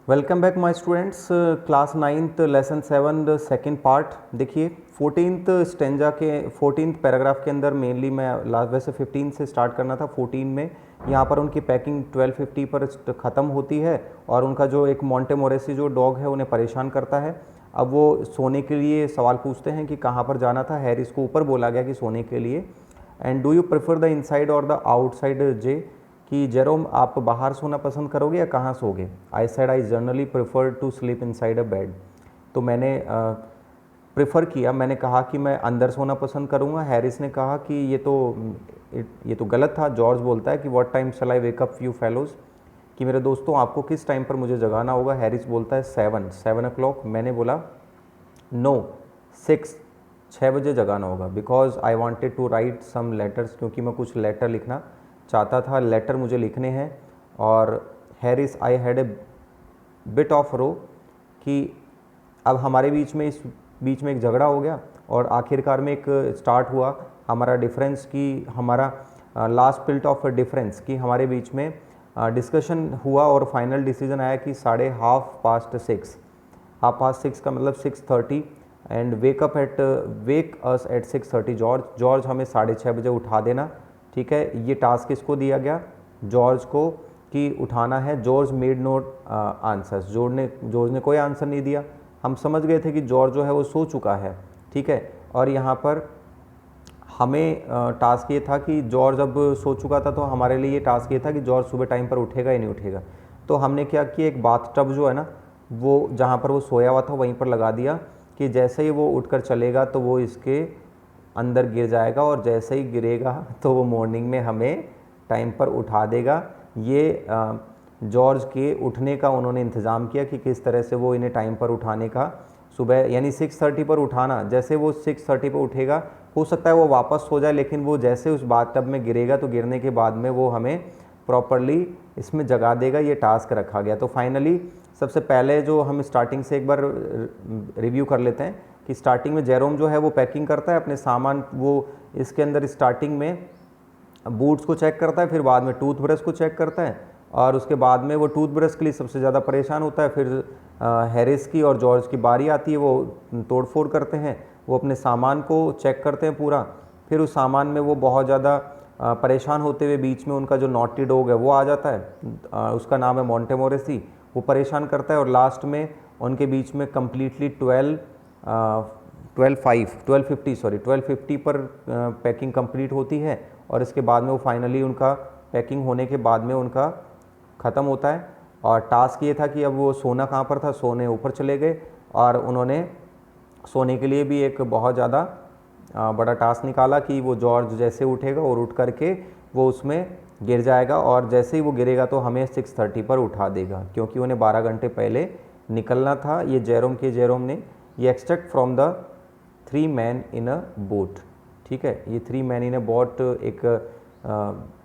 Welcome back my students. Class 9th lesson 7 second part. देखिए 14th stanza के 14th paragraph के अंदर mainly मैं लास्ट वैसे 15 से स्टार्ट करना था। 14 में यहाँ पर उनकी पैकिंग 12:50 पर ख़त्म होती है और उनका जो एक मोंटे मोरेसी जो डॉग है उन्हें परेशान करता है। अब वो सोने के लिए सवाल पूछते हैं कि कहाँ पर जाना था। हैरिस को ऊपर बोला गया कि सोने के लिए। And do you prefer the inside or the outside J, कि जेरोम आप बाहर सोना पसंद करोगे या कहाँ सोगे। I said I generally prefer to sleep inside a bed. तो मैंने प्रेफर किया, मैंने कहा कि मैं अंदर सोना पसंद करूँगा। हैरिस ने कहा कि ये तो गलत था। जॉर्ज बोलता है कि what time shall I wake up you fellows, कि मेरे दोस्तों आपको किस टाइम पर मुझे जगाना होगा। हैरिस बोलता है 7 o'clock। मैंने बोला नो 6 बजे जगाना होगा, because I wanted to write some letters, क्योंकि मैं कुछ लेटर लिखना चाहता था। लेटर मुझे लिखने हैं। और Harris I had a bit of row, कि अब हमारे बीच में एक झगड़ा हो गया और आखिरकार में एक स्टार्ट हुआ हमारा डिफरेंस, कि हमारा लास्ट पिल्ट ऑफ डिफरेंस, कि हमारे बीच में डिस्कशन हुआ और फाइनल डिसीजन आया कि 6:30 6:30 का मतलब 6:30 and wake us at 6:30 George हमें 6:30 बजे उठा देना। ठीक है, ये टास्क किसको दिया गया, जॉर्ज को, कि उठाना है। George made note answers, George ने कोई आंसर नहीं दिया। हम समझ गए थे कि जॉर्ज जो है वो सो चुका है। ठीक है, और यहाँ पर हमें टास्क ये था कि जॉर्ज अब सो चुका था, तो हमारे लिए ये टास्क ये था कि जॉर्ज सुबह टाइम पर उठेगा या नहीं उठेगा। तो हमने क्या किया, एक बाथ टब जो है ना, वो जहाँ पर वो सोया हुआ था वहीं पर लगा दिया, कि जैसे ही वो उठकर चलेगा तो वो इसके अंदर गिर जाएगा और जैसे ही गिरेगा तो वो मॉर्निंग में हमें टाइम पर उठा देगा। ये जॉर्ज के उठने का उन्होंने इंतज़ाम किया कि किस तरह से वो इन्हें टाइम पर उठाने का, सुबह यानी 6:30 पर उठाना। जैसे वो 6:30 पर उठेगा, हो सकता है वो वापस सो जाए, लेकिन वो जैसे उस बाथटब में गिरेगा तो गिरने के बाद में वो हमें प्रॉपरली इसमें जगा देगा। ये टास्क रखा गया। तो फाइनली सबसे पहले जो हम स्टार्टिंग से एक बार रिव्यू कर लेते हैं, कि स्टार्टिंग में जेरोम जो है वो पैकिंग करता है अपने सामान। वो इसके अंदर स्टार्टिंग में बूट्स को चेक करता है, फिर बाद में टूथब्रश को चेक करता है, और उसके बाद में वो टूथब्रश के लिए सबसे ज़्यादा परेशान होता है। फिर हैरिस की और जॉर्ज की बारी आती है, वो तोड़फोड़ करते हैं, वो अपने सामान को चेक करते हैं पूरा। फिर उस सामान में वो बहुत ज़्यादा परेशान होते हुए बीच में उनका जो नॉटी डॉग है वो आ जाता है, उसका नाम है मोंटे मोरेसी। वो परेशान करता है और लास्ट में उनके बीच में कम्प्लीटली 12:50 पर पैकिंग कंप्लीट होती है। और इसके बाद में वो फाइनली उनका पैकिंग होने के बाद में उनका ख़त्म होता है। और टास्क ये था कि अब वो सोना कहाँ पर था, सोने ऊपर चले गए और उन्होंने सोने के लिए भी एक बहुत ज़्यादा बड़ा टास्क निकाला, कि वो जॉर्ज जैसे उठेगा और उठ करके वो उसमें गिर जाएगा, और जैसे ही वो गिरेगा तो हमें 6:30 पर उठा देगा, क्योंकि उन्हें 12 घंटे पहले निकलना था। ये जेरोम ने ये extract from the 3 man in a boat. ठीक है, ये 3 मैन इन अ बोट एक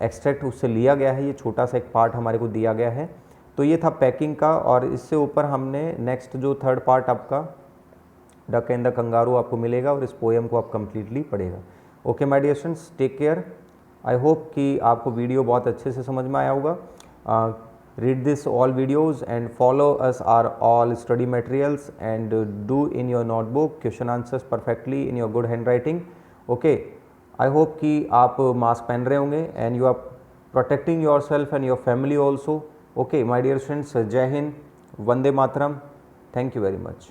एक्सट्रैक्ट उससे लिया गया है। ये छोटा सा एक पार्ट हमारे को दिया गया है। तो ये था पैकिंग का। और इससे ऊपर हमने नेक्स्ट जो थर्ड पार्ट आपका डक एंड द कंगारू आपको मिलेगा, और इस पोएम को आप कम्प्लीटली पढ़ेगा। Okay my dear students, take care. I hope कि आपको वीडियो बहुत अच्छे से समझ में आया होगा। read this all videos and follow us our all study materials, and do in your notebook question answers perfectly in your good handwriting. Okay, I hope कि आप मास्क पहन रहे होंगे and you are protecting yourself and your family also. Okay my dear friends, जय Hind, Vande Mataram, thank you very much.